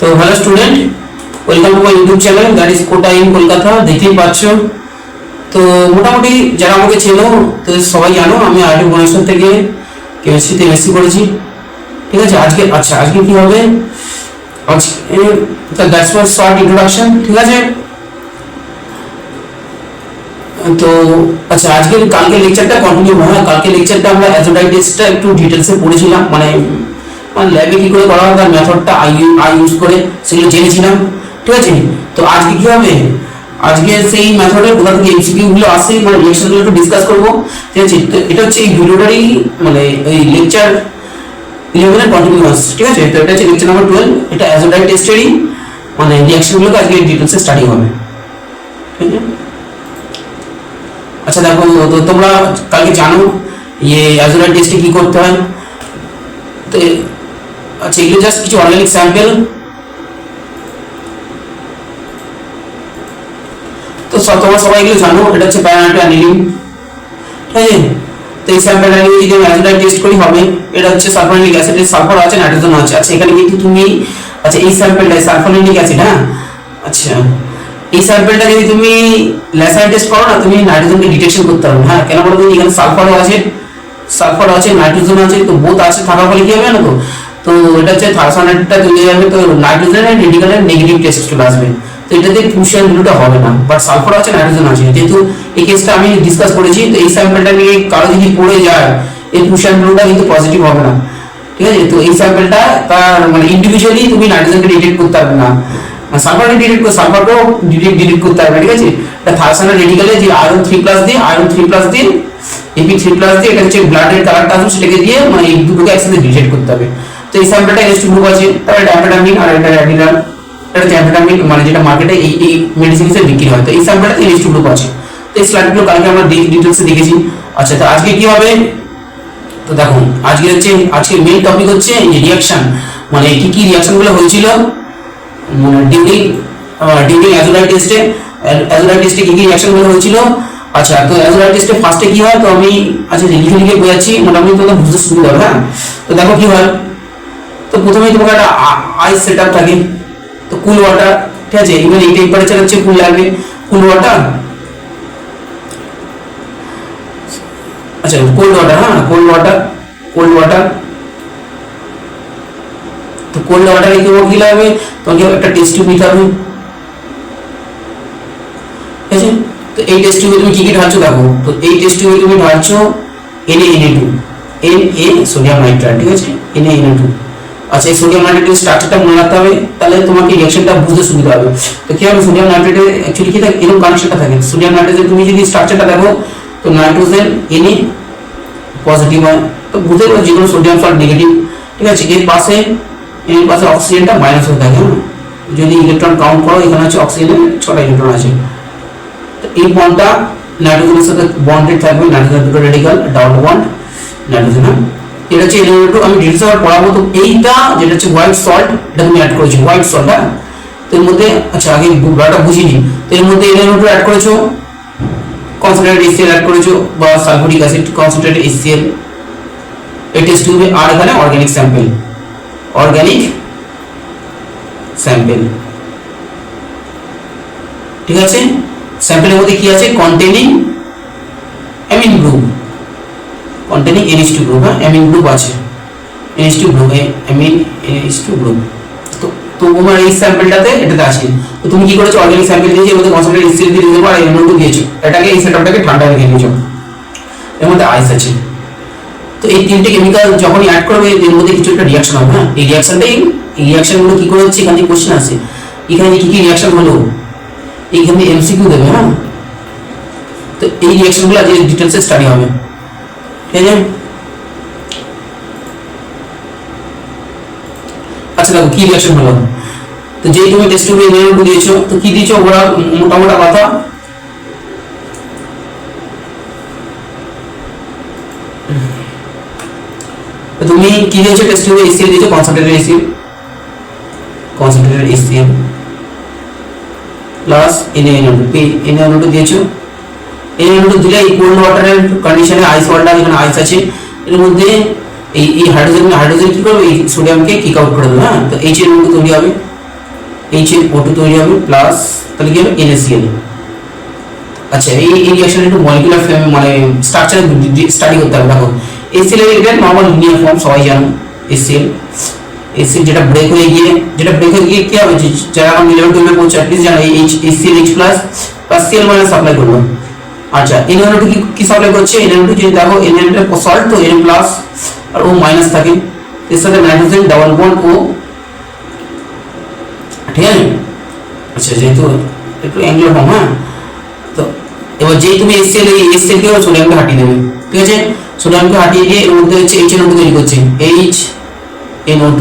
তো hello student, welcome to my YouTube channel that is Kota in Kolkata. দেখতেই পাচ্ছ, তো মোটামুটি যারা আমাকে চেনো তো সবাই জানো আমি আইটি ভুবনেশ্বর থেকে কেমিস্ট্রিতে এমএসসি করেছি। ঠিক আছে, আজকে কি হবে, দ্যাটস মাই শর্ট ইন্ট্রোডাকশন। ঠিক আছে, তো আচ্ছা কালকে লেকচারটা কন্টিনিউ হয়। কালকে লেকচারটা আমরা অ্যাজোডাইটিসটা একটু ডিটেলসে পড়েছিলাম, মানে ল্যাবে কি করে করা হয় তার মেথডটা আই ইউজ করে সেগুলো জেনেছিলাম। ঠিক আছে, তো আজকে কি হবে, আজকে সেই মেথডের কোথা থেকে এমসিকিউ গুলো আসে, মানে রিলেশনগুলো একটু ডিসকাস করবো। ঠিক আছে, তো এটা হচ্ছে এই ভিডিওটারই মানে এই লেকচার 11 এর কন্টিনিউয়াস। ঠিক আছে, তো এটা হচ্ছে লেকচার নাম্বার 12। এটা অ্যাজোডাইট টেস্টেরই মানে রিঅ্যাকশনগুলো আজকে ডিটেলসে স্টাডি হবে। ঠিক আছে, আচ্ছা দেখো, তো তোমরা কালকে জানো অ্যাজোডাইট টেস্টে কি করতে হয়। তো আচ্ছা, এগুলো জাস্ট কিছু অর্গানিক স্যাম্পল। তো তোমরা সবাই এগুলো জানো, এটা হচ্ছে প্যারানাইট্রো অ্যানিলিন। ঠিক আছে, তো এই স্যাম্পলটা নিয়ে যদি আমি অ্যাজোডাইট টেস্ট করি হবে, এটা হচ্ছে সালফানিক অ্যাসিড, সালফার আছে, নাইট্রোজেন আছে। আচ্ছা, এখানে কিন্তু তুমি আচ্ছা এই স্যাম্পলটা সালফানিক অ্যাসিড, হ্যাঁ আচ্ছা এই স্যাম্পলটা যদি তুমি ল্যাসার টেস্ট করো না, তুমি নাইট্রোজেনকে ডিটেকশন করতে পারবে। হ্যাঁ, কেন বলতো, এখানে সালফার আছে, নাইট্রোজেন আছে, তো বোথ আছে থাকার ফলে কি হবে না, তো এটা হচ্ছে থার্সানেটটা চলে যাবে, তো নাইট্রোজেনের রেডিকালের নেগেটিভ টেস্ট চলে আসবে। তো এটাতে ফুশন দুটোটা হবে না, বাট সালফার আছে, নাইট্রোজেন আছে। যেহেতু এই কেসটা আমি ডিসকাস করেছি, তো এই স্যাম্পলটা নিয়ে কারো যদি পড়ে যায়, এই ফুশন দুটোটা কিন্তু পজিটিভ হবে না। ঠিক আছে, তো এই স্যাম্পলটা তার মানে ইন্ডিভিজুয়ালি তুমি নাইট্রোজেনকে ডিটেক্ট করতে পারবে না, সালফারকে সালফারকেও ডিটেক্ট করতে পারবে। ঠিক আছে, এটা থার্সানের রেডিকালে যে আয়রন 3+ দিয়ে Ap3+ দিয়ে এটা হচ্ছে ব্লাডের কালারটা আসবে, সেটাকে দিয়ে মানে এই দুটোকে একসাথে ডিটেক্ট করতে হবে। তো এই স্যাম্পলটা NH2 গ্রুপ আছে, তারপরে অ্যাম্ফেটামিন আর এটা অ্যাডিনাল, এটা হচ্ছে অ্যাম্ফেটামিন মানে যেটা মার্কেটে এই মেডিসিন হিসেবে বিক্রি হয়। তো এই স্যাম্পলটাতে NH2 গ্রুপ আছে। তো এই স্লাইডগুলো কালকে আমরা ডিটেইলসে দেখেছি। আচ্ছা, তো আজকে কি হবে, তো দেখুন আজকে মেইন টপিক হচ্ছে এই রিঅ্যাকশন, মানে কি রিঅ্যাকশনগুলো হয়েছিল মানে ডিউরিং অ্যাজোডাইট টেস্টে কি রিঅ্যাকশনগুলো হয়েছিল। আচ্ছা, তো অ্যাজোডাইট টেস্টে ফার্স্টে কি হয়, তো আমি আচ্ছা লিখে বোঝাচ্ছি, মোটামুটি তোমাদের বুঝতে সুবিধা হবে। হ্যাঁ, তো দেখো কি হয়, তো প্রথমেই তোমাকে একটা আইস সেটআপ থাকে, তো কুল ওয়াটার। ঠিক আছে, ইভেন এই টেম্পারেচার হচ্ছে কুল লাগবে, কুল ওয়াটার। আচ্ছা, কোল্ড ওয়াটার, হ্যাঁ কোল্ড ওয়াটার। তো কোল্ড ওয়াটারে কি লাগবে, তোমাকে একটা টেস্ট টিউব নিতে হবে। ঠিক আছে, তো এই টেস্ট টিউবে তুমি কি ঢালছো দেখো, তো এই টেস্ট টিউবে তুমি ঢালছো Na সোডিয়াম নাইট্রাইট। ঠিক আছে, Na2। আচ্ছা, এই সোডিয়াম নাইট্রেটের স্ট্রাকচারটা মনে রাখতে হবে, তাহলে তোমাকে রিঅ্যাকশনটা বুঝতে সুবিধা হবে। তো কি হবে, সোডিয়াম নাইট্রেটে অ্যাকচুয়ালি কি থাকে, এরকম কানেকশনটা থাকে। সোডিয়াম নাইট্রেটে তুমি যদি স্ট্রাকচারটা দেখো, তো নাইট্রোজেন Na পজিটিভ হয়, তো বুঝতে পারো যেগুলো সোডিয়াম সল্ট নেগেটিভ। ঠিক আছে, এর পাশে অক্সিজেনটা মাইনাস হয়ে থাকে। যদি ইলেকট্রন কাউন্ট করো, এখানে হচ্ছে অক্সিজেনের 6টা ইলেকট্রন আছে। তো এই বন্ডটা নাইট্রোজেনের সাথে বন্ডেড থাকবে, নাইট্রোজেন দুটো রেডিকাল ডাবল বন্ড নাইট্রোজেন। এটা হচ্ছে Na2, আমি ডিটেইলস আবার পড়াবো। তো এইটা যেটা হচ্ছে হোয়াইট সল্ট, এটা তুমি অ্যাড করেছো হোয়াইট সল্ট। হ্যাঁ, তো এর মধ্যে আচ্ছা আগে ব্লাডটা বুঝিনি, তো এর মধ্যে Na2 অ্যাড করেছো, কনসেন্ট্রেটেড HCl অ্যাড করেছো বা সালফিউরিক অ্যাসিড কনসেন্ট্রেটেড HCl। এই টেস্ট টিউবে আর এখানে অর্গানিক স্যাম্পল। ঠিক আছে, স্যাম্পলের মধ্যে কি আছে, containing amine group, containing NH2 group. হ্যাঁ, অ্যামিন গ্রুপ আছে, NH2 group, amine NH2 group. তো তোমার এই স্যাম্পলটাতে এটাতে আছে। তো তুমি কি করেছো, অর্গানিক স্যাম্পল দিয়েছো, এর মধ্যে কনসেন্ট্রেটেড HCl দিয়ে দিয়েছো আর Na2 দিয়েছো, এটাকে এই সেটআপটাকে ঠান্ডা রেখে দিয়েছো, এর মধ্যে আইস আছে। তো এই তিনটে কেমিক্যাল যখনই অ্যাড করবে, এর মধ্যে কিছু একটা রিঅ্যাকশন হবে। হ্যাঁ, এই রিঅ্যাকশনগুলো কি করে হচ্ছে, এখান থেকে কোশ্চেন আসে, এখানে কি রিঅ্যাকশন হলো, এইখানে এমসিকিউ দেবে। হ্যাঁ, তো এই রিঅ্যাকশনগুলো আজকে ডিটেইলসে স্টাডি হবে। ঠিক আছে, আচ্ছা দেখো কি রিঅ্যাকশন হলো। তো যেই তুমি টেস্ট টিউবে Na2 দিয়েছো, তো কি দিয়েছো, ওরা মোটা কথা তুমি কি দিয়েছো, টেস্ট টিউবে HCl দিয়েছো, কনসেন্ট্রেটেড HCl প্লাস Na2 দিয়েছো। Na2 দিলে এই কোল্ড ওয়াটারের কন্ডিশনে আইস ওয়াটার, এখানে আইস আছে, এর মধ্যে এই হাইড্রোজেন কি করবে, এই সোডিয়ামকে কিক আউট করে দেবে। হ্যাঁ, তো HNO2 তৈরি হবে। HNO2 তৈরি হবে প্লাস তাহলে কি হবে NaCl। আচ্ছা এই রিঅ্যাকশন একটু মলিকুলার মানে স্ট্রাকচার স্টাডি করতে হবে। দেখো HCl এর এটা নরমাল লিনিয়ার ফর্ম সবাই জানো। HCl যেটা ব্রেক হয়ে গিয়ে কি হবে, যারা আমরা লেভেল 12 এ পড়ছে অ্যাটলিস্ট জানো এই HClH+ প্লাস Cl- সাপ্লাই করবে। আচ্ছা NaO2 কি সাপ্লাই করছে, NaO2 যদি দেখো Na সল্ট তো Na+ আর O- থাকে, এর সাথে নাইট্রোজেন ডাবল বন্ড O, ঠিক আছে। আচ্ছা যেহেতু একটু অ্যাঙ্গুলার ফর্ম, হ্যাঁ, তো এবার যেই তুমি HCl কে সোডিয়ামকে হাঁটিয়ে দেবে, ঠিক আছে। সোডিয়ামকে হাঁটিয়ে দিয়ে এর মধ্যে হচ্ছে HNO2 তৈরি করছে, HNO2।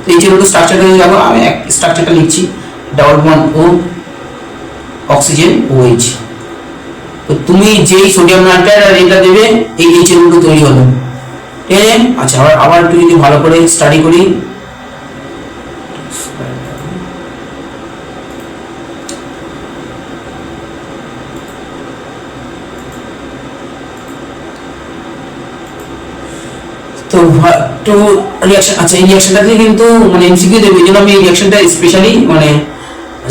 তো HNO2 স্ট্রাকচারটা যদি দেখো, আমি এক স্ট্রাকচারটা লিখছি, double bond O, oxygen OH। তো তুমি যেই সোডিয়াম নাইট্রাইট আর এটা দেবে, এই HNO2 তৈরি হবে, ঠিক আছে। আচ্ছা আবার একটু যদি ভালো করে স্টাডি করি, তো টু রিঅ্যাকশন। আচ্ছা এই রিঅ্যাকশনটাতে কিন্তু মানে এমসিকিউ দেবে, এই জন্য আমি এই রিঅ্যাকশনটা স্পেশালি মানে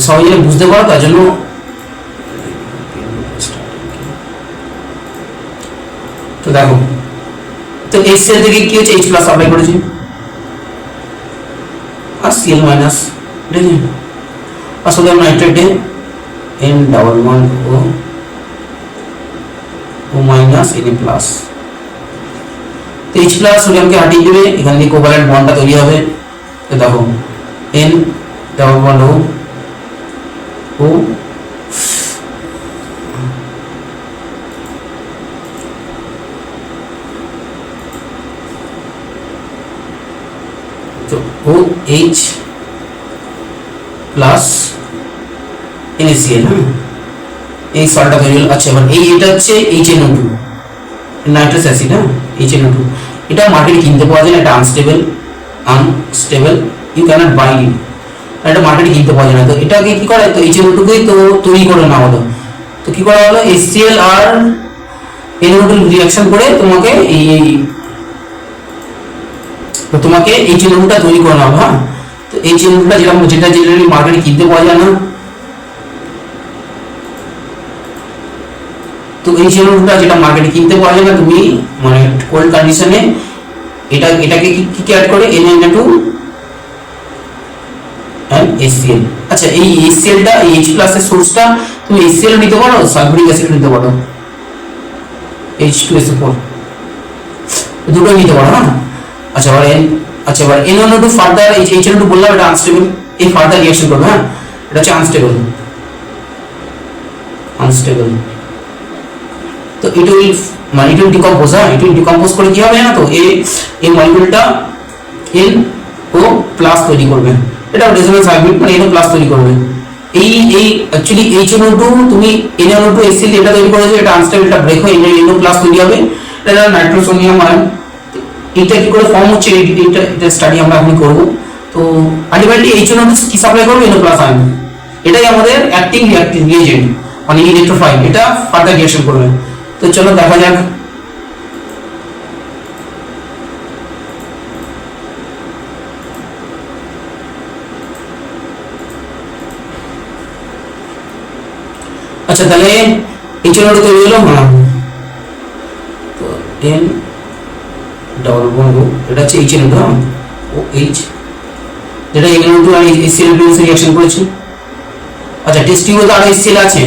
সবাই যেন বুঝতে পারো তার জন্য। তো দেখো, তো HCl থেকে কি হচ্ছে, H+ সাপ্লাই করেছে আর Cl-, ঠিক আছে। আর সোডিয়াম নাইট্রেটে N double bond O, O-, Na+। তো H+ সোডিয়ামকে হাঁটিয়ে দেবে, এখান থেকে কোভালেন্ট বন্ডটা তৈরি হবে। তো দেখো N ডাবল বন্ড O, তো OH প্লাস NaCl, হ্যাঁ, এই সল্টটা তৈরি হলো। আচ্ছা এবার এটা হচ্ছে HNO2 নাইট্রাস অ্যাসিড, হ্যাঁ, HNO2। এটা মার্কেটে কিনতে পাওয়া যায় না, এটা আনস্টেবল, ইউ ক্যানট বাই ইট, এটা মার্কেটে কিনতে পাওয়া যায় না। তো এটাকে কি করে, তো HNO2 কে তো তৈরি করে না হলো, তো কি করা হলো, HCl আর NO2 রিঅ্যাকশন করে তোমাকে তোমাকে HNO2টা তৈরি করে নাও, হ্যাঁ। তো HNO2টা যেটা জেনারেলি মার্কেটে কিনতে পাওয়া যায় না, তো HNO2টা যেটা মার্কেটে কিনতে পাওয়া যায় না, তুমি মানে কোল্ড কন্ডিশনে এটাকে কি অ্যাড করে Na2 এন্ড HCl। আচ্ছা এই HClটা এই H+ এর সোর্সটা তুমি HCl নিতে পারো, সালফিউরিক অ্যাসিড নিতে পারো, H2SO4 দুটো নিতে পারো, হ্যাঁ। আচ্ছা এবার NaO2 ফার্দার HNO2 বললাম এটা আনস্টেবল, এই ফার্দার রিঅ্যাকশন করবে, হ্যাঁ, এটা হচ্ছে আনস্টেবল। তো it will মানে it will decompose, হ্যাঁ, it will decompose করে কি হবে না, তো এই মলিকিউলটা NO+ তৈরি করবে, এটা রেজোনেন্স হাইব্রিড মানে NO+ তৈরি করবে। এই অ্যাকচুয়ালি HNO2 তুমি NaO2 HCl এটা তৈরি করেছো, এটা আনস্টেবল, এটা ব্রেক হয়ে NO+ তৈরি হবে, এটা নাইট্রোসোনিয়াম আয়ন। এটা কি করে ফর্ম হচ্ছে, এটা স্টাডি আমরা এখন করব। তো আলটিমেটলি HNO2 কি সাপ্লাই করবে, NO+ আয়ন, এটাই আমাদের অ্যাক্টিং রিঅ্যাজেন্ট মানে ইলেকট্রোফাইল, এটা ফার্দার রিঅ্যাকশন করবে। তো চলো দেখা যাক। আচ্ছা তাহলে HNO2 তৈরি হলো, হ্যাঁ, তো N ডাবল বন্ড O, এটা হচ্ছে HNO2, হ্যাঁ, OH, যেটা NO2 আর HCl রিঅ্যাকশন করেছে। আচ্ছা টেস্ট টিউবে আর HCl আছে,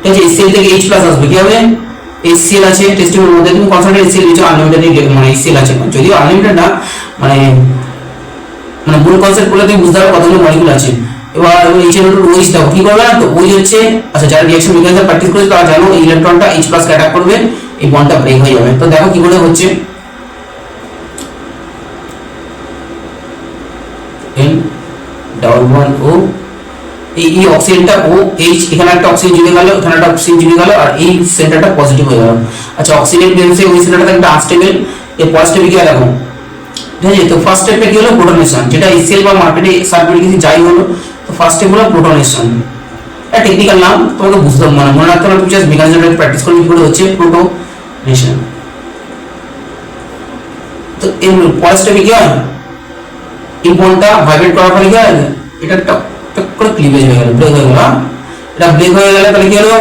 ঠিক আছে, HCl থেকে H+ আসবে, কি হবে, HCl আছে টেস্ট টিউবের মধ্যে, তুমি কনসেন্ট্রেট HCl নিচে আনলিমিটেড মানে HCl আছে, যদিও আনলিমিটেড না, মানে মূল কনসেপ্ট বলে তুমি বুঝতে পারো কতগুলো মলিকিউল আছে। এবার HNO2 OH দাও, কি করবে না, তো OH হচ্ছে, আচ্ছা যারা রিঅ্যাকশন মেকানিজম প্র্যাকটিস করেছে তারা জানো এই ইলেকট্রনটা H+ কে অ্যাটাক করবে, এই বন্ডটা ব্রেক হয়ে যাবে। তো দেখো কি করে হচ্ছে, N ডাবল বন্ড O, এই অক্সিজেনটা OH, এখানে একটা অক্সিজেন জুড়ে গেল, এখানে একটা অক্সিজেন জুড়ে গেল, আর এই সেন্টারটা পজিটিভ হয়ে গেল। আচ্ছা অক্সিজেন বেরোচ্ছে, ওই সেন্টারটা একটা আনস্টেবল, এই পজিটিভ কি দেখো, ঠিক আছে। তো ফার্স্ট স্টেপটা কি হলো, প্রোটনেশন, যেটা HCl বা মার্কেটে সালফিউরিক অ্যাসিড যাই হলো, তো ফার্স্ট স্টেপ হলো প্রোটনেশন। এটা টেকনিক্যাল নাম, তোমাকে বুঝতে মানে মনে রাখতে হবে, তুমি জাস্ট মেকানিজমটা প্র্যাকটিস করে কি করে হচ্ছে প্রোটনেশন। তো এর পরের স্টেপে কি হয়, এই বন্ডটা ভাইব্রেট করার ফলে কি হয়, এটা একটা টক করে ক্লিভেজ হয়ে গেল, ব্রেক হয়ে গেল। এটা ব্রেক হয়ে গেলে তাহলে কি হলো,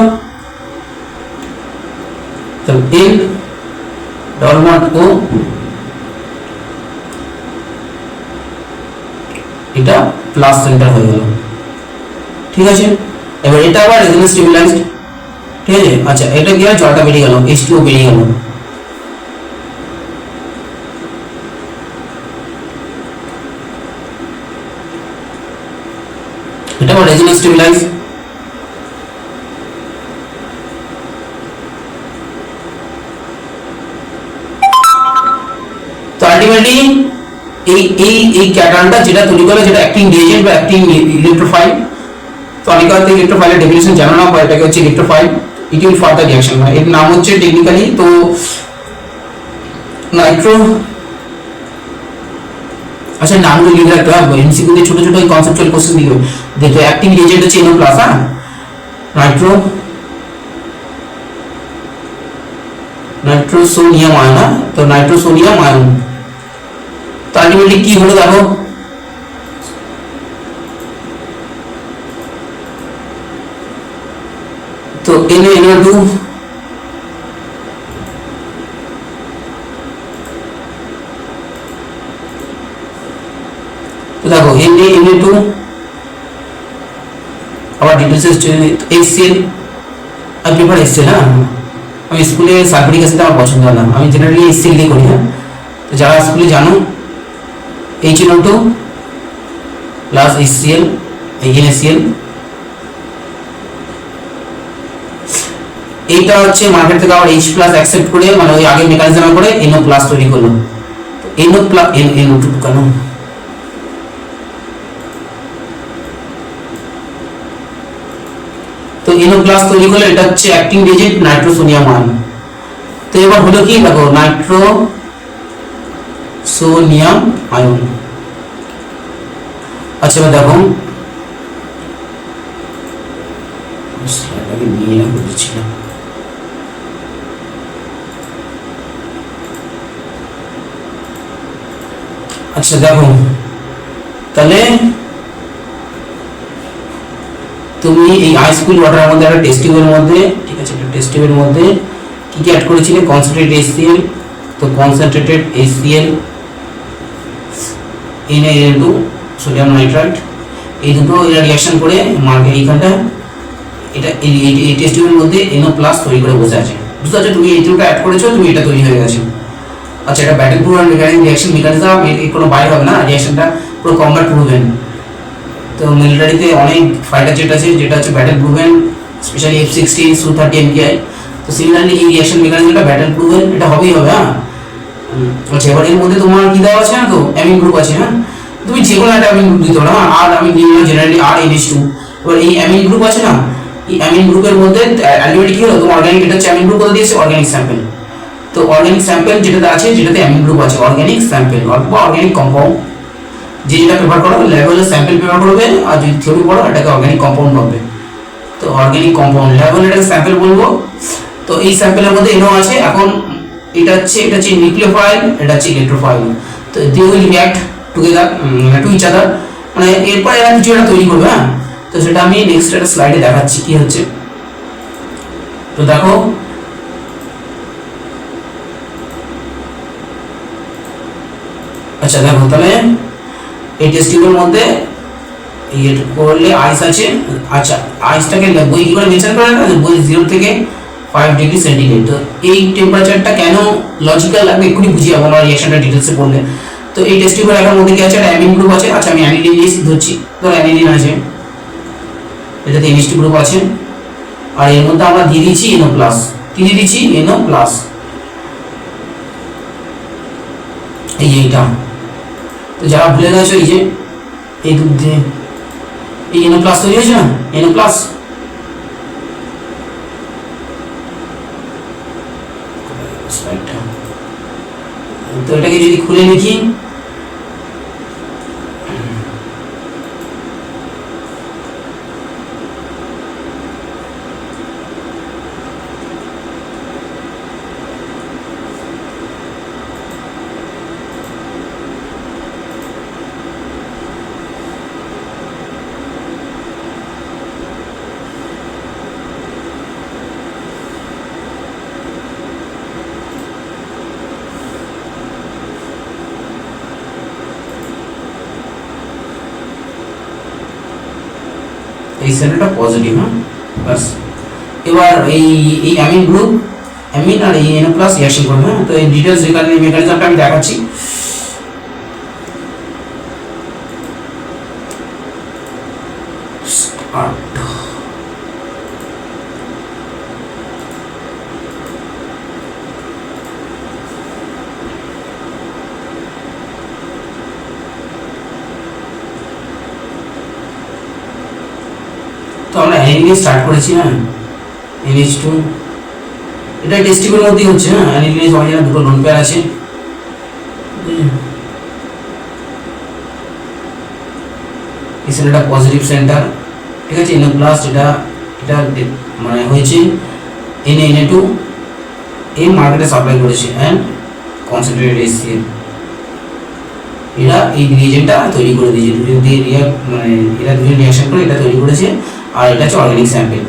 তাহলে এন ডবল বন্ড ও এটা প্লাস সেন্টার হয়ে গেল, ঠিক আছে। এবার এটা আবার রেজোনেন্স স্টেবিলাইজড, ঠিক আছে। আচ্ছা এটা কি হয়, জলটা বেরিয়ে গেল, H2O বেরিয়ে গেল। এটা আবার রেজোনেন্স স্টেবিলাইজ। তো আলটিমেটলি এই এই এই ক্যাটায়নটা যেটা তৈরি করে, যেটা অ্যাক্টিং রিএজেন্ট বা অ্যাক্টিং ইলেকট্রোফাইল, তো অনেক হয়তো ইলেকট্রোফাইলের ডেফিনিশন জানো না, এটাকে হচ্ছে electrophile, it will further reaction, এর নাম হচ্ছে টেকনিক্যালি তো নাইট্রো। আচ্ছা নামগুলো লিখে রাখতে হবে, এমসিকিউতে ছোট ছোট কনসেপচুয়াল কোশ্চেন দিবে। দেখো অ্যাক্টিং রিএজেন্ট হচ্ছে NO+, হ্যাঁ, নাইট্রো নাইট্রোসোনিয়াম আয়ন, তো নাইট্রোসোনিয়াম আয়ন। তো আলটিমেটলি কি হলো দেখো, তো NaNO2 তো দেখো NaNO2 আবার ডিটেলস HCl, আর প্রিফার HCl। হ্যাঁ আমি স্কুলে সালফিউরিক অ্যাসিড আমার পছন্দ হয় না, আমি জেনারেলি HCl দিয়ে করি। হ্যাঁ তো যারা স্কুলে জানো HNO2 প্লাস HCl NaCl, এইটা হচ্ছে মার্কেট থেকে আবার H+ অ্যাকসেপ্ট করে, মানে ওই আগে মেকানিজম করে NO+ তৈরি করলো। তো NO+ NO2 কেন, তো NO+ তৈরি করলে এটা হচ্ছে অ্যাক্টিং রিএজেন্ট নাইট্রোসোনিয়াম আয়ন। তো এবার হলো কি দেখো, নাইট্রোসোনিয়াম আয়ন। আচ্ছা এবার দেখো স্লাইডটাকে নিয়ে না বুঝছিলাম। আচ্ছা দেখো তাহলে তুমি এই আইস কুল ওয়াটারের মধ্যে একটা টেস্ট টিউবের মধ্যে, ঠিক আছে, একটা টেস্ট টিউবের মধ্যে কি কি অ্যাড করেছিলে, কনসেন্ট্রেটেড HCl, তো concentrated HCl NaNO2 sodium nitrite, এই দুটো এরা রিঅ্যাকশন করে মার্কেট এইখানটা এটা এই টেস্ট টিউবের মধ্যে NO+ তৈরি করে বসে আছে, বুঝতে পারছো, তুমি এই দুটোটা অ্যাড করেছো, তুমি এটা তৈরি হয়ে গেছে। আচ্ছা এটা battle prove and mechanic reaction mechanism, এর কোনো বাইরে হবে না, রিঅ্যাকশনটা পুরো কমব্যাট প্রুভেন। তো মিলিটারিতে অনেক ফাইটার জেট আছে যেটা হচ্ছে battle proven, specially F-16 Su-30 MKI। তো সিমিলারলি এই রিঅ্যাকশন মেকানিজমটা ব্যাটেল প্রুভেন, এটা হবেই হবে। হ্যাঁ আচ্ছা এবার এর মধ্যে তোমার কি দেওয়া আছে না, তো অ্যামিন গ্রুপ আছে। হ্যাঁ তুমি যে কোনো একটা অ্যামিন গ্রুপ দিতে পারো, আর আমি দিই না জেনারেলি RNH2। এবার এই অ্যামিন গ্রুপ আছে না, এই অ্যামিন গ্রুপের মধ্যে আলটিমেটলি কি হলো, তোমার অর্গানিক, এটা হচ্ছে অ্যামিন গ্রুপ কোথা দিয়েছে, অর্গানিক স্যাম্পল। তো অর্গানিক স্যাম্পল যেটাতে আছে, যেটাতে অ্যামিন গ্রুপ আছে, অর্গানিক স্যাম্পল অথবা অর্গানিক কম্পাউন্ড, যে যেটা পেপার করো লেভেলে স্যাম্পল পেপার করবে, আর যদি থিওরি পড়ো এটাকে অর্গানিক কম্পাউন্ড বলবে। তো অর্গানিক কম্পাউন্ড লেভেলে এটাকে স্যাম্পল বলবো। তো এই স্যাম্পলের মধ্যে NO আছে। এখন এটা হচ্ছে নিউক্লিওফাইল, এটা হচ্ছে ইলেকট্রোফাইল। তো they will react together to each other, মানে এরপর এরা কিছু একটা তৈরি করবে। হ্যাঁ তো সেটা আমি নেক্সট একটা স্লাইডে দেখাচ্ছি কি হচ্ছে। তো দেখো আচ্ছা দেখো তাহলে এই টেস্ট টিউবের মধ্যে এই করলে আইস আছে। আচ্ছা আইসটাকে বই কি করে মেনশন করে না, বই 0 থেকে 5 ডিগ্রি সেন্টিগ্রেড। তো এই টেম্পারেচারটা কেন লজিক্যাল লাগবে এক্ষুনি বুঝিয়ে যাবো, আমরা রিঅ্যাকশনটা ডিটেলসে পড়লে। তো এই টেস্ট টিউবের এখন মধ্যে কি আছে, একটা অ্যামিন গ্রুপ আছে। আচ্ছা আমি অ্যানিলিন দিয়ে ধরছি, ধরো অ্যানিলিন আছে, এটাতে NH2 গ্রুপ আছে, আর এর মধ্যে আমরা দিয়ে দিচ্ছি NO+, কি দিয়ে দিচ্ছি NO+, এইটা। তো যারা ভুলে গেছো এই যে এই দুধ দিয়ে এই NO+ তৈরি হয়েছে না, NO+। তো এটাকে যদি খুলে লিখি, এই সেন্টারটা পজিটিভ, হ্যাঁ বাস। এবার এই এই অ্যামিন গ্রুপ, অ্যামিন আর এই NO+ রিঅ্যাকশন করবে, হ্যাঁ। তো এই ডিটেইলস মেকানিজমটা আমি দেখাচ্ছি। তো আমরা অ্যানিলিন স্টার্ট করেছি, হ্যাঁ NH2, এটা টেস্ট টিউবের মধ্যেই হচ্ছে, হ্যাঁ। অ্যানিলিনে সবাই জানে দুটো লোন পেয়ার আছে, এই সেন্টারটা পজিটিভ সেন্টার, ঠিক আছে। NO+, এটা এটা মানে হয়েছে Na2 এই মার্কেটে সাপ্লাই করেছে অ্যান্ড কনসেন্ট্রেটেড HCl, এরা এই রিয়েজেন্টটা তৈরি করে দিয়েছে, দুটো দিয়ে মানে এরা দুটো রিঅ্যাকশন করে এটা তৈরি করেছে, আর এটা হচ্ছে অর্গানিক স্যাম্পল।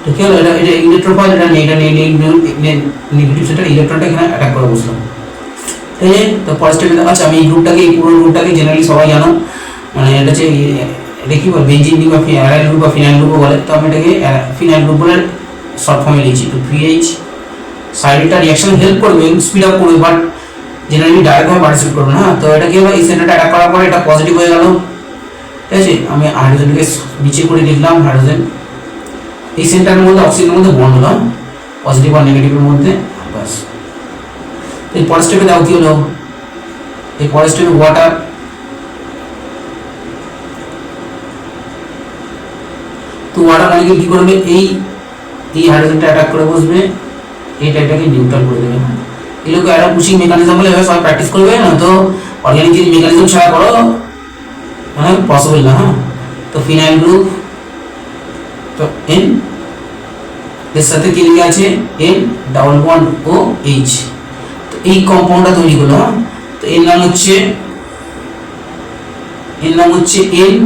তো কি হলো, এটা এটা ইলেকট্রোফাইল, এটা নেগেটিভ সেন্টার ইলেকট্রনটা এখানে অ্যাটাক করে বসলো, ঠিক আছে। তো পরের স্টেপে আচ্ছা আমি এই গ্রুপটাকে, এই পুরো গ্রুপটাকে জেনারেলি সবাই জানো, মানে এটা হচ্ছে এটা কি বলে বেঞ্জিন গ্রুপ বা অ্যারাইল গ্রুপ বা ফিনাইল গ্রুপও বলে, তো আমি এটাকে ফিনাইল গ্রুপ বলে শর্ট ফর্মে লিখছি। তো পিএইচ সাইডটা রিঅ্যাকশন হেল্প করবে, স্পিড আপ করবে, বাট জেনারেলি ডাইরেক্টভাবে পার্টিসিপেট করবে না। তো এটা কি হবে, এই সেন্টারটা অ্যাটাক করার পরে এটা পজিটিভ হয়ে গেল, ঠিক আছে। আমি হাইড্রোজেনকে নিচে করে লিখলাম, হাইড্রোজেন এই সেন্টারের মধ্যে অক্সিজেনের মধ্যে বন্ড হলো, পজিটিভ আর নেগেটিভের মধ্যে, বাস। এই পরের স্টেপে দাও কি হলো, এই পরের স্টেপে ওয়াটার, তো ওয়াটার মলিকিউল কি করবে, এই এই হাইড্রোজেনটা অ্যাটাক করে বসবে, এইটাকে নিউট্রাল করে দেবে। এগুলোকে অ্যারো পুশিং মেকানিজম বলে, এভাবে সবাই প্র্যাকটিস করবে না, তো অর্গানিক যে মেকানিজম ছাড়া করো মানে পসিবল না, হ্যাঁ। তো ফিনাইল গ্রুপ, তো N এর সাথে কি লেগে আছে N=OH, তো এই কম্পাউন্ডটা তৈরি হলো, হ্যাঁ। তো এর নাম হচ্ছে N,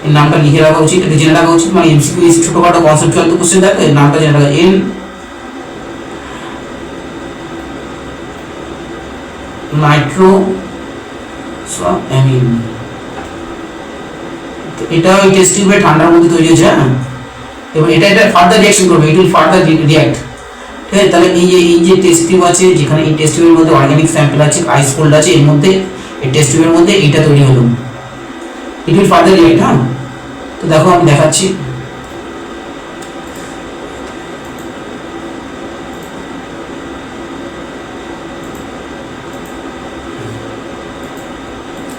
এর নামটা লিখে রাখা উচিত, এটা জেনে রাখা উচিত, মানে MCQ ছোটখাটো কনসেপচুয়াল তো কোশ্চেন থাকে, এর নামটা জেনে রাখা N নাইট্রোসামিন। তো এটা ওই টেস্ট টিউবে ঠান্ডার মধ্যে তৈরি হয়েছে, হ্যাঁ। এবং এটা ফার্দার রিঅ্যাকশন করবে, ইট উইল ফার্দার রিঅ্যাক্ট, ঠিক আছে। তাহলে এই যে টেস্ট টিউব আছে, যেখানে এই টেস্ট টিউবের মধ্যে অর্গানিক স্যাম্পল আছে, আইস কোল্ড আছে, এর মধ্যে এই টেস্ট টিউবের মধ্যে এইটা তৈরি হলো, ইট উইল ফার্দার রিঅ্যাক্ট, হ্যাঁ। তো দেখো আমি দেখাচ্ছি,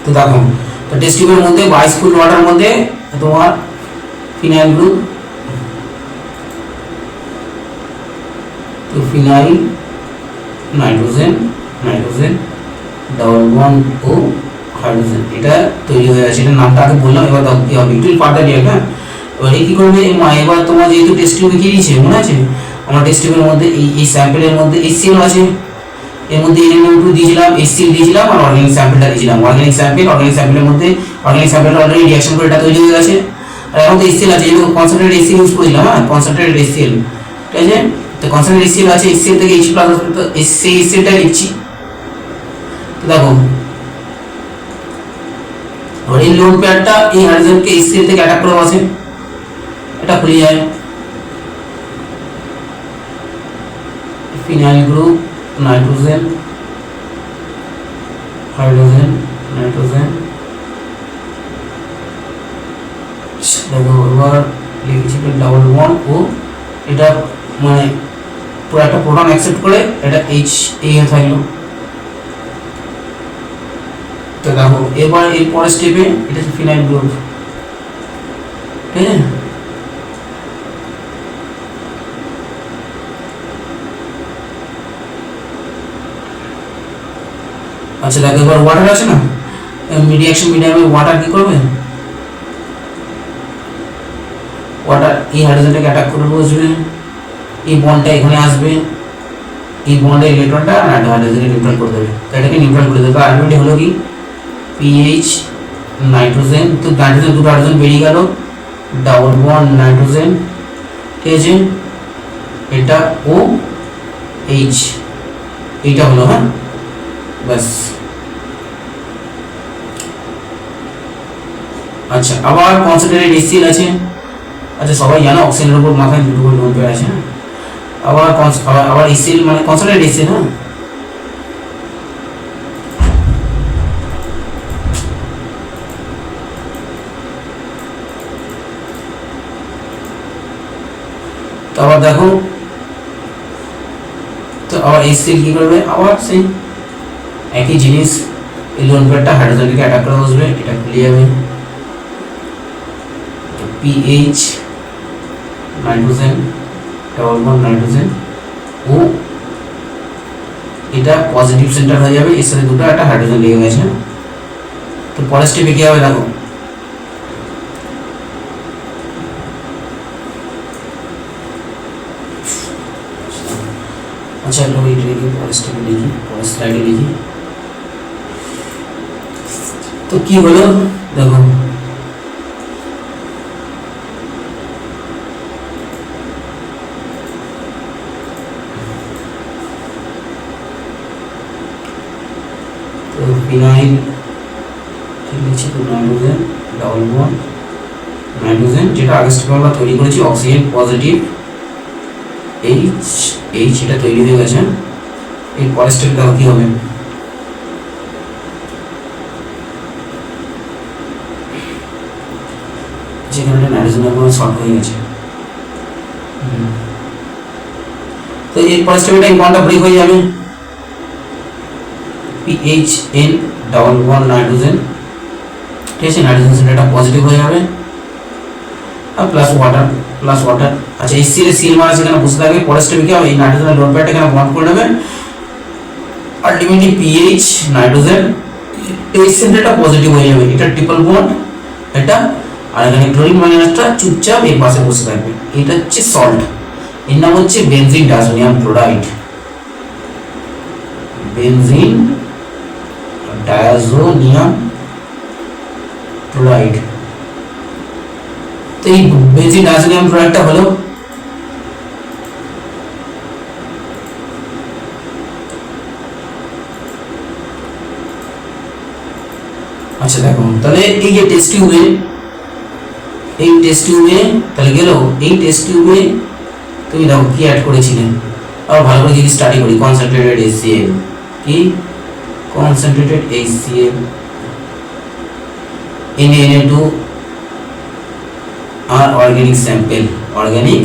তো দেখো, তো টেস্ট টিউবের মধ্যে বা আইস কোল্ড ওয়াটার মধ্যে তোমার ফিনাইল গ্রুপ, তো ফিনাইল নাইট্রোজেন ডাবল বন্ড ও হাইড্রোজেন, এটা তৈরি হয়ে আছে, এটা নামটা আগে বললাম। এবার দেখো কি হবে, ইট উইল ফার্দার রিঅ্যাক্ট, হ্যাঁ। এবার কি করবে, এবার তোমার যেহেতু টেস্ট টিউব দেখিয়ে দিয়েছে, মনে আছে আমার টেস্ট টিউবের মধ্যে এই স্যাম্পলের মধ্যে HCl আছে, এর মধ্যে Na2 দিয়েছিলাম, HCl দিয়েছিলাম, আর অর্গানিক স্যাম্পলটা দিয়েছিলাম। অর্গানিক স্যাম্পলের মধ্যে অর্গানিক স্যাম্পলটা অলরেডি রিঅ্যাকশন করে এটা তৈরি হয়ে গেছে, আর এখন তো HCl আছে, যেহেতু কনসেন্ট্রেটেড HCl ইউজ করেছিলাম, হ্যাঁ কনসেন্ট্রেটেড HCl, ঠিক আছে। তো কনসেন্ট্রেটেড HCl আছে, HCl থেকে H+ আসবে, তো সেই HClটা লিখছি। তো দেখো और এই লোন পেয়ারটা এই হাইড্রোজেনকে HCl থেকে অ্যাটাক করে বসে, এটা খুলে যায়, phenyl group nitrogen hydrogen nitrogen, দেখো এবার লিখেছি ডাবল বন্ড ও, এটা মানে পুরো একটা প্রোটন অ্যাকসেপ্ট করে এটা HA থাকলো। তো দেখো এবার এর পরের স্টেপে এটা হচ্ছে ফিনাইল গ্রুপ, ঠিক আছে। আচ্ছা দেখো এবার ওয়াটার আছে না, রিঅ্যাকশন মিডিয়ামে ওয়াটার কি করবে, ওয়াটার এই হাইড্রোজেনটাকে অ্যাটাক করে বসবে, এই বন্ডটা এখানে আসবে, এই বন্ডের ইলেকট্রনটা হাইড্রোজেনকে নিউট্রাল করে দেবে, তো এটাকে নিউট্রাল করে দেবে। আলটিমেটলি হলো কি পিএইচ নাইট্রোজেন, তো নাইট্রোজেন দুটো হাইড্রোজেন বেরিয়ে গেল, ডাবল বন্ড নাইট্রোজেন, ঠিক আছে, এটা ও এইচ, এইটা হলো, হ্যাঁ ব্যাস। আচ্ছা আবার কনসেন্ট্রেটেড HCl আছে, আচ্ছা সবাই জানো অক্সিজেনের উপর মাথায় দুটো করে লোন পেয়ার আছে, হ্যাঁ। আবার এসিএল মানে কনসেন্ট্রেট এসিএল, হ্যাঁ। তো আবার দেখো, তো আবার এসিএল কি করবে, আবার সেই একই জিনিস, এই লোন পেয়ারটা হাইড্রোজেনকে অ্যাটাক করে বসবে, এটা খুলে যাবে, PH nitrogen double bond nitrogen ও এটা পজিটিভ সেন্টার হয়ে যাবে, এর সাথে দুটো একটা হাইড্রোজেন লেগে গেছে। তো পরের স্টেপে কি হবে দেখো, আচ্ছা এটা লিখি, পরের স্টেপে লিখি, পরের স্লাইডে লিখি। তো কি হলো দেখো, ফিনাইল ঠিক আছে, তো নাইট্রোজেন ডাবল বন্ড নাইট্রোজেন, যেটা আগে স্টেপে আমরা তৈরি করেছি অক্সিজেন পজিটিভ এইচ এইচ, এটা তৈরি হয়ে গেছে। এই পরের স্টেপে দেখো কি হবে, যেখানে নাইট্রোজেনের কোনো শর্ট হয়ে গেছে। তো এর পরের স্টেপে এই বন্ডটা ব্রেক হয়ে যাবে, PHN ডাবল বন্ড নাইট্রোজেন, ঠিক আছে, নাইট্রোজেন সেন্টারটা পজিটিভ হয়ে যাবে, আর প্লাস ওয়াটার। আচ্ছা এই সিএল মারা সেখানে বসে থাকবে, পরের স্টেপে কি হবে, এই নাইট্রোজেনের লোন পেয়ারটা এখানে বন্ড করে নেবে, আলটিমেটলি পিএইচ নাইট্রোজেন এই সেন্টারটা পজিটিভ হয়ে যাবে, এটা ট্রিপল বন্ড এটা, আর এখানে ক্লোরিন মাইনাসটা চুপচাপ এই পাশে বসে থাকবে। এটা হচ্ছে সল্ট, এর নাম হচ্ছে benzene diazonium chloride, benzene diazonium chloride. তো এই বেনজিন ডায়াজোনিয়াম ক্লোরাইডটা হলো আচ্ছা দেখো, তাহলে এই যে টেস্ট টিউবে, এই টেস্ট টিউবে তাহলে গেল, এই টেস্ট টিউবে তুমি দেখো কি অ্যাড করেছিলেন, আর ভালো করে যদি স্টাডি করি, কনসেন্ট্রেটেড HCl, কি কনসেন্ট্রেটেড HCl, Na2 আর অর্গানিক স্যাম্পল, অর্গানিক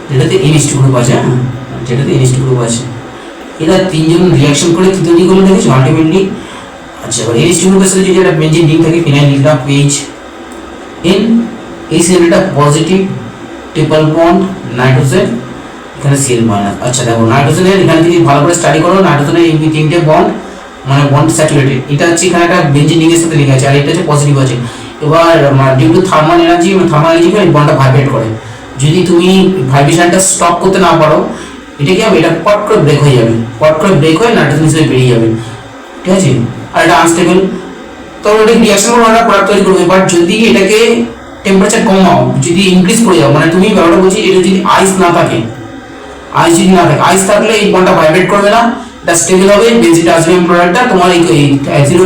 যেটাতে NH2 গ্রুপ আছে, যেটাতে NH2 গ্রুপ আছে, এরা তিনজন রিঅ্যাকশন করে কি তৈরি করলো দেখেছো আলটিমেটলি। আচ্ছা এবার NH2 গ্রুপের সাথে যদি একটা বেনজিন রিং থাকে, ফিনাইল লিখলাম PHN, এই সেলটা পজিটিভ ট্রিপল বন্ড নাইট্রোজেন, এখানে সিএল মাইনাস। আচ্ছা দেখো নাইট্রোজেনের এখানে যদি ভালো করে স্টাডি করো, নাইট্রোজেনের এই তিনটে বন্ড মানে বন্ড স্যাচুরেটেড, এটা হচ্ছে এখানে একটা বেনজিন রিং এর সাথে লেগে আছে, আর এটা হচ্ছে পজিটিভ আছে। এবার ডিউ টু থার্মাল এনার্জি, এই বন্ডটা ভাইব্রেট করে, যদি তুমি ভাইব্রেশনটা স্টপ করতে না পারো, এটা কি হবে, এটা পট করে ব্রেক হয়ে যাবে, পট করে ব্রেক হয়ে নাইট্রোজেন হিসেবে বেরিয়ে যাবে, ঠিক আছে। আর এটা আনস্টেবল, তো এটা রিঅ্যাকশন করে আমরা প্রোডাক্ট তৈরি করবে। বাট যদি এটাকে টেম্পারেচার কমাও, যদি ইনক্রিজ করে যাও, মানে তুমি ব্যাপারটা বলছি, এটা যদি আইস না থাকে, আইস যদি না থাকে, আইস থাকলে এই বন্ডটা ভাইব্রেট করবে না, এটা স্টেবল হবে। বেনজিন ডাইজোনিয়াম প্রোডাক্টটা তোমার এই 0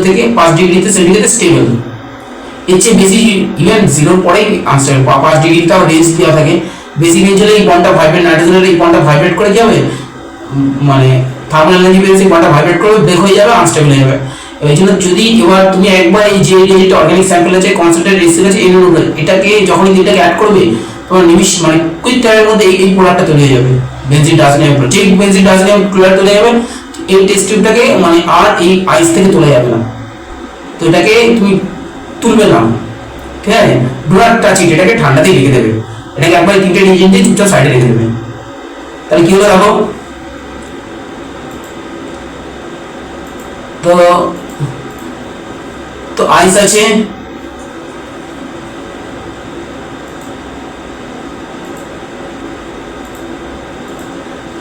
থেকে 5 ডিগ্রি সেন্টিগ্রেডে স্টেবল, এর চেয়ে বেশি ইভেন 0 পরেই আনস্টেবল, 5 ডিগ্রিটাও রেঞ্জ দেওয়া থাকে, বেশি রেঞ্জ হলে এই বন্ডটা ভাইব্রেট, নাইট্রোজেনের এই বন্ডটা ভাইব্রেট করে কি হবে, মানে থার্মাল এনার্জি বেশি, বন্ডটা ভাইব্রেট করবে, ব্রেক হয়ে যাবে, আনস্টেবল হয়ে যাবে। এই জন্য যদি এবার তুমি একবার এই যে যেটা অর্গানিক স্যাম্পল আছে, কনসেন্ট্রেট HCl আছে, এটাকে যখনই এটাকে অ্যাড করবে, তোমার নিমিষ মানে কুইক টাইমের মধ্যে এই প্রোডাক্টটা তৈরি হয়ে যাবে, বেনজিন ডাইজোনিয়াম ক্লোরাইড, ঠিক বেনজিন ডাইজোনিয়াম ক্লোরাইড তৈরি যাবে। এই টেস্ট টিউবটাকে মানে আর এই আইস থেকে তোলা যাবে না, তো এটাকে তুমি তুলবে না, ঠিক আছে, ডোনারটা চিট এটাকে ঠান্ডাতেই রেখে দেবে, এটাকে একবার তিনটে ইঞ্জিন দিয়ে চুপচাপ সাইডে রেখে দেবে। তাহলে কি হলো দেখো, তো আইস আছে,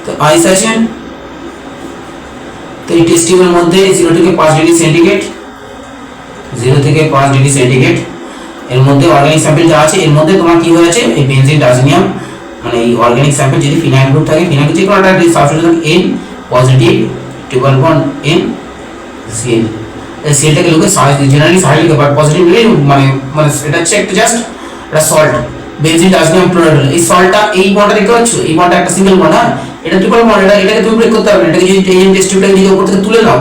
তো আইস আছে, তো এই টেস্ট টিউবের মধ্যে 0 থেকে 5 ডিগ্রি সেন্টিগ্রেড, 0 থেকে 5 ডিগ্রি সেন্টিগ্রেড, এর মধ্যে অর্গানিক স্যাম্পল যা আছে, এর মধ্যে তোমার কি হয়েছে, এই বেনজিন ডাইজোনিয়াম মানে এই অর্গানিক স্যাম্পল, যদি ফিনাইল গ্রুপ থাকে, ফিনাইল যে কোনো একটা substitution N positive triple bond N CL, সিএলটাকে লোকে জেনারেলি সাহায্য করে, বাট পজিটিভলি মানে মানে এটা হচ্ছে একটা জাস্ট এটা সল্ট, বেনজিন ডাইসোনিয়াম ক্লোরাইড। এই সল্টটা এই বন্ডটা দেখতে পাচ্ছ, এই বন্ডটা একটা সিঙ্গেল বন্ড, হ্যাঁ এটা ট্রিপল বন্ড, এটাকে তুমি ব্রেক করতে পারবে না। এটাকে যদি এই টেস্ট টিউবটাকে যদি উপর থেকে তুলে নাও,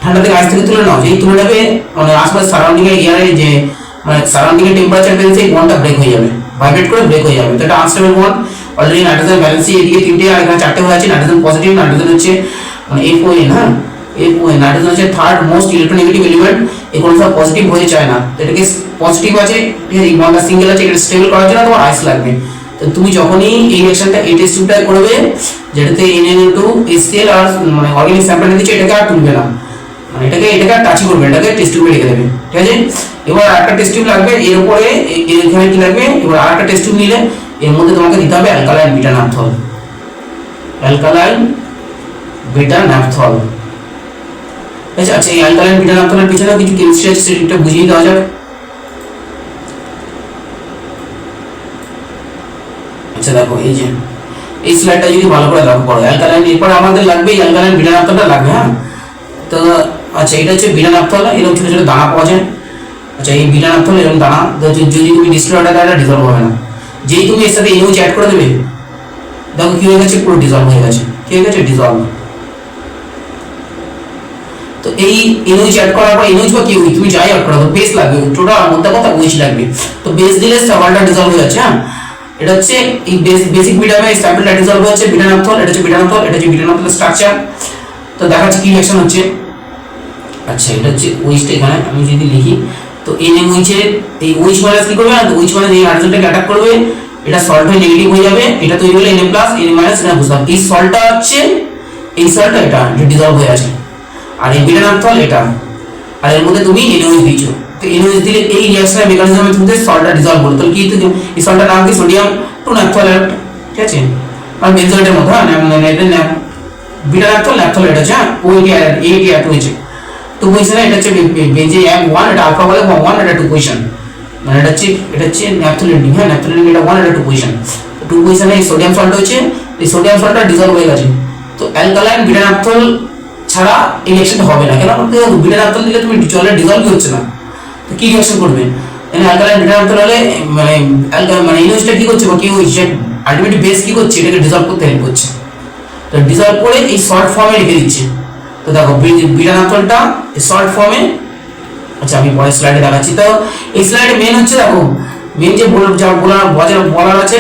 ঠান্ডা থেকে আইস থেকে তুলে নাও, যেই তুলে নেবে মানে আশপাশ সারাউন্ডিং এর এয়ারের যে মানে সারাউন্ডিং এর টেম্পারেচার বেড়েছে, এই বন্ডটা ব্রেক হয়ে যাবে, ভাইব্রেট করে ব্রেক হয়ে যাবে। তো এটা আনস্টেবল বন্ড। অলরেডি নাইট্রোজেন ব্যালেন্সি এদিকে 3টে আর এখানে 4টে হয়ে আছে। নাইট্রোজেন পজিটিভ, নাইট্রোজেন হচ্ছে মানে FON, হ্যাঁ FON, নাইট্রোজেন হচ্ছে থার্ড মোস্ট ইলেকট্রোনেগেটিভ এলিমেন্ট। এই কোনটা পজিটিভ হয়ে যায় না, এটাকে পজিটিভ আছে, এই বন্ডটা সিঙ্গেল আছে, এটা স্টেবল করার জন্য তোমার আইস লাগবে। তো তুমি যখনই এই রিঅ্যাকশনটা এই টেস্ট টিউবটা করবে, যেটাতে NaN2 HCl আর মানে অর্গানিক স্যাম্পল দিচ্ছে, এটাকে আর তুলবে না, মানে এটাকে আর টাচই করবে, এটাকে টেস্ট টিউবে রেখে দেবে, ঠিক আছে। এবার আরেকটা টেস্ট টিউব লাগবে, এর উপরে এখানে কি লাগবে, এবার আরেকটা টেস্ট টিউব নিলে এর মধ্যে তোমাকে দিতে হবে alkaline beta naphthol, alkaline beta naphthol, ঠিক আছে। আচ্ছা, এই অ্যালকালাইন বিটা ন্যাপথলের পিছনে কিছু কেমিস্ট্রি আছে, সেটা বুঝিয়ে দেওয়া যাক। আচ্ছা দেখো, এই যে এই স্লাইডটা যদি ভালো করে লক্ষ্য করো, অ্যালকালাইন এরপর আমাদের লাগবে অ্যালকালাইন বিটা ন্যাপথলটা লাগবে, হ্যাঁ। তো আচ্ছা, এটা হচ্ছে বিটা ন্যাপথল, এরকম ছোট ছোট দানা পাওয়া যায়। আচ্ছা, এই বিটা ন্যাপথল এরকম দানা, যদি তুমি ডিস্টিল ওয়াটার এটা ডিজলভ হবে না, যেই তুমি এর সাথে NaOH অ্যাড করে দেবে, দেখো কি হয়ে গেছে, পুরো ডিজলভ হয়ে গেছে, কি হয়ে গেছে, ডিজলভ। তো এই NaOH অ্যাড করার পর NaOH বা KOH তুমি যাই অ্যাড করো, বেস লাগবে, টোটাল মধ্যে কথা OH লাগবে। তো বেস দিলে সলভেন্টটা ডিজলভ হয়ে যাচ্ছে, হ্যাঁ। এটা হচ্ছে এই বেসিক বিটামে স্যাম্পলটা ডিজলভ হচ্ছে বিটা ন্যাপথল, এটা হচ্ছে বিটা ন্যাপথল, এটা হচ্ছে বিটা ন্যাপথলের স্ট্রাকচার। তো দেখাচ্ছি কি রিঅ্যাকশন হচ্ছে। আচ্ছা, এটা হচ্ছে OH-টা, এখানে আমি যদি লিখি, তো NaOH এর এই OH মাইনাস কি করবে না, OH মাইনাস এই হাইড্রোজেনটাকে অ্যাটাক করবে, এটা সল্ট হয়ে নেগেটিভ হয়ে যাবে, এটা তৈরি হলো Na প্লাস Na মাইনাস, এটা বুঝলাম। এই সল্টটা হচ্ছে এই সল্টটা এটা ডিজলভ হয়ে আছে, আর এই বিটা ন্যাপথল এটা, আর এর মধ্যে তুমি NaOH দিছো। তো NaOH দিলে এই রিঅ্যাকশনের মেকানিজমের থ্রুতে সল্টটা ডিজলভ হলো। তাহলে কি, এই সল্টটার নাম কি, সোডিয়াম 2 ন্যাপথলেট, ঠিক আছে, মানে বেনজয়েটের মতো, হ্যাঁ বিটা ন্যাপথল, ন্যাপথল এটা হচ্ছে OH অ্যাড হয়েছে। টু পজিশন, এটা হচ্ছে বেঞ্জে M1, এটা আলফা বলে 1, এটা 2 পজিশন, মানে এটা হচ্ছে ন্যাপথলিন, হ্যাঁ ন্যাপথলিন এটা 1, এটা 2 পজিশন। 2 পজিশনে এই সোডিয়াম সল্ট হচ্ছে, এই সোডিয়াম সল্টটা ডিজলভ হয়ে গেছে। তো অ্যালকালাইন বিটা ন্যাপথল ছাড়া এই রিঅ্যাকশনটা হবে না, কেন বলতে বিটা ন্যাপথল দিলে তুমি জলে ডিজলভ হচ্ছে না, তো কি রিঅ্যাকশন করবে, এখানে অ্যালকালাইন বিটা ন্যাপথল হলে মানে মানে NaOH কি করছে বা KOH আলটিমেটলি বেস কি করছে, এটাকে ডিজলভ করতে হেল্প করছে। তো ডিজলভ করে এই সল্ট ফর্মে রেখে দিচ্ছে। তো দেখো বিটা ন্যাপথলটা এই সল্ট ফর্মে, আচ্ছা আমি পরের স্লাইডে দেখাচ্ছি। তো এই স্লাইডে মেন হচ্ছে, দেখো মেন যে বলার আছে,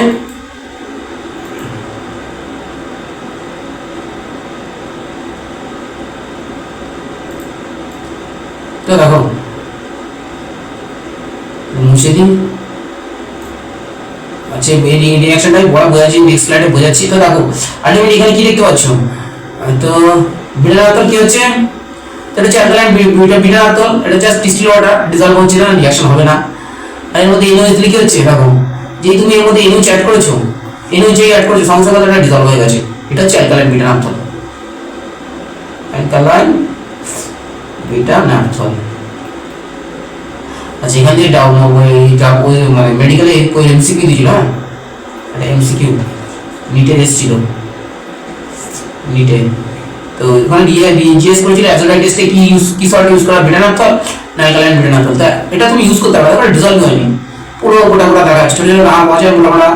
তো দেখো মুছে দিন। আচ্ছা, এই রিঅ্যাকশনটাই বড় বোঝাচ্ছি, নেক্সট স্লাইডে বোঝাচ্ছি। তো দেখো আলটিমেটলি এখানে কি দেখতে পাচ্ছ, তো বিটা ন্যাপথল কি হচ্ছে, এটা হচ্ছে অ্যালকালাইন বিটা ন্যাপথল, এটা জাস্ট ডিস্টিল ওয়াটার, ডিজলভ হচ্ছে না, রিঅ্যাকশন হবে না। আর এর মধ্যে NaOH দিলে কি হচ্ছে, দেখো যেই তুমি এর মধ্যে NaOH অ্যাড করেছো, NaOH অ্যাড করেছো, সঙ্গে সঙ্গে এটা ডিজলভ হয়ে গেছে। এটা হচ্ছে alkaline beta naphthol, alkaline beta naphthol. আচ্ছা, এখান থেকে মানে মেডিকেলে ওই MCQ দিয়েছিল, হ্যাঁ এটা MCQ নিটে এসেছিল, নিটে। তো এখানে জিজ্ঞেস করেছিল অ্যাজোডাইট টেস্টে কি সল্ট ইউজ করা, বিটা ন্যাপথল না অ্যালকালাইন বিটা ন্যাপথল। তা এটা তুমি ইউজ করতে পারবে, তারপরে ডিজলভ হয়নি, পুরো গোটা দেখা যাচ্ছে, ছোট ছোট নাম আছে মোটা,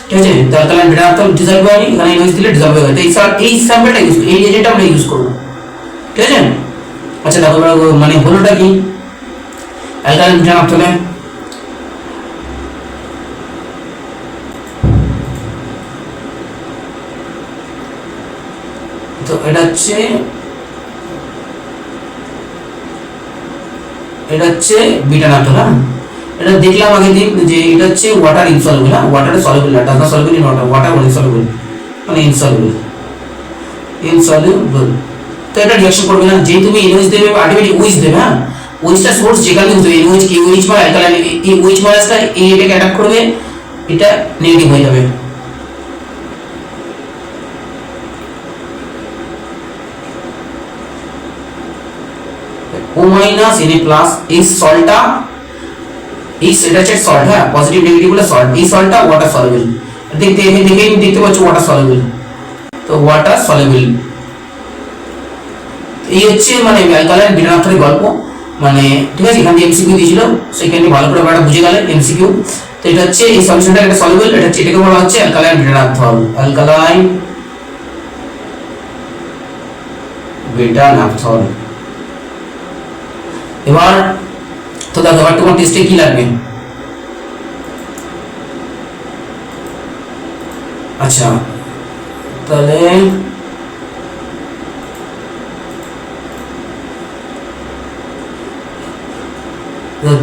ঠিক আছে। তো অ্যালকালাইন বিটা ন্যাপথল ডিজলভ হয়নি, এখানে NaOH দিলে ডিজলভ হয়ে গেছে। এই স্যাম্পলটা ইউজ, এই এজেন্টটা আমরা ইউজ করবো, ঠিক আছে। আচ্ছা দেখো মানে হলোটা কি, অ্যালকালাইন বিটা ন্যাপথলে তো এটা হচ্ছে বিটা ন্যাপথল, হ্যাঁ এটা দেখলাম আগের দিন যে এটা হচ্ছে ওয়াটার ইনসলুবল, হ্যাঁ ওয়াটারে সলিউবল না, does not soluble in water, water insoluble মানে ইনসলুবল। তো এটা রিঅ্যাকশন করবে না, যেই তুমি NaOH দেবে আলটিমেটলি OH দেবে, হ্যাঁ OHটা সোর্স যেখানে ইউজ হবে, NaOH KOH বা অ্যালকালাইন, এই OH মাইনাসটা এটাকে অ্যাটাক করবে, এটা নেগেটিভ হয়ে যাবে। O মাইনাস Na প্লাস এই সল্টটা, এই সেটা হচ্ছে সল্ট, হ্যাঁ পজিটিভ নেগেটিভ বলে সল্ট, এই সল্টটা ওয়াটার সলিউবল, দেখতে পাচ্ছ ওয়াটার সলিউবল। তো ওয়াটার সলিউবল এই হচ্ছে মানে অ্যালকালাইন বিটা ন্যাপথলের গল্প। মানে ঠিক আছে, এখান থেকে এমসিকিউ দিয়েছিল, সেখানে ভালো করে ব্যাপারটা বুঝে গেলে এমসিকিউ। তো এটা হচ্ছে এই সলিউশনটা একটা সলিউবল, এটা হচ্ছে এটাকে বলা হচ্ছে alkaline beta naphthol, alkaline beta naphthol. এবার তো দেখো এবার তোমার টেস্টে কি লাগবে। আচ্ছা তাহলে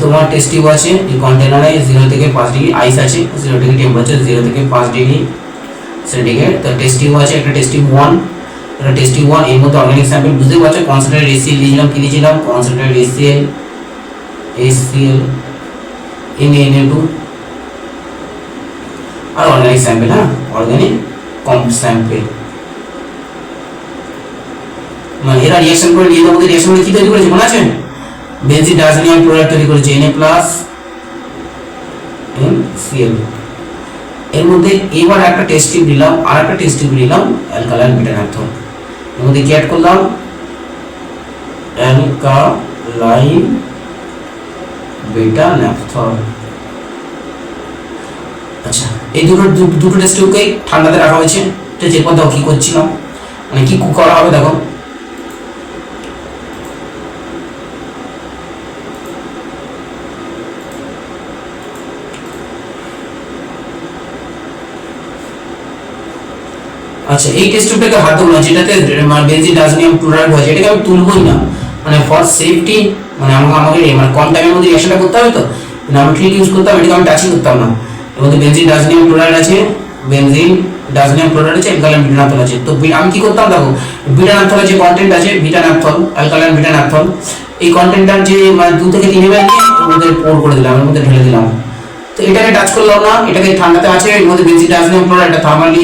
তোমার টেস্ট টিউব আছে, এই কন্টেনারে 0 থেকে 5 ডিগ্রি আইস আছে, 0 ডিগ্রি টেম্পারেচার, 0 থেকে 5 ডিগ্রি সেন্টিগ্রেড। তো টেস্ট টিউব আছে, একটা টেস্ট টিউব 1, এটা টেস্ট টিউব 1, এর মধ্যে অর্গানিক স্যাম্পল বুঝতে পারছো, কনসেন্ট্রেটেড HCl দিয়েছিলাম, কি দিয়েছিলাম, কনসেন্ট্রেটেড HCl NaNO2 আর অর্গানিক স্যাম্পল, হ্যাঁ অর্গানিক কম্প স্যাম্পল। মানে এরা রিঅ্যাকশন করে নিয়ে আমাদের রিঅ্যাকশন করে কি তৈরি করেছে মনে আছে, বেনজিন ডাইসোনিয়াম ক্লোরাইড তৈরি করেছে, Na+ NCl। এর মধ্যে এবার একটা টেস্ট টিউব দিলাম, আর একটা টেস্ট টিউব দিলাম অ্যালকালাইন বিটা ন্যাপথল, এর মধ্যে কি অ্যাড করলাম, অ্যালকালাইন বিটা ন্যাপথল। আচ্ছা এই দুটো টেস্ট টিউবকে ঠান্ডাতে রাখা হয়েছে, ঠিক আছে। এরপর দেখো কি করছিলাম, মানে কি করা হবে দেখো। আচ্ছা এই টেস্ট টিউবটাকে হাত দেবো না, যেটাতে বেনজিন ডাইসোনিয়াম ক্লোরাইড হয়, এটাকে আমি তুলবই না, মানে ফর সেফটি, মানে আমাকে মানে কম টাইমের মধ্যে রিঅ্যাকশনটা করতে হবে, তো আমি ট্রিক ইউজ করতাম, এটাকে আমি টাচই করতাম না। এর মধ্যে বেনজিন ডাইসোনিয়াম ক্লোরাইড আছে, বেনজিন ডাইসোনিয়াম ক্লোরাইড আছে, অ্যালকালাইন বিটা ন্যাপথল আছে। তো আমি কি করতাম দেখো, বিটা ন্যাপথলের যে কন্টেন্ট আছে, beta naphthol alkaline beta naphthol, এই কন্টেন্টটার যে মানে 2 থেকে 3 ml নিয়ে এর মধ্যে পোর করে দিলাম, এর মধ্যে ঢেলে দিলাম। তো এটাকে টাচ করলাম না, এটাকে ঠান্ডাতে আছে, এর মধ্যে বেনজিন ডাইসোনিয়াম ক্লোরাইড থার্মালি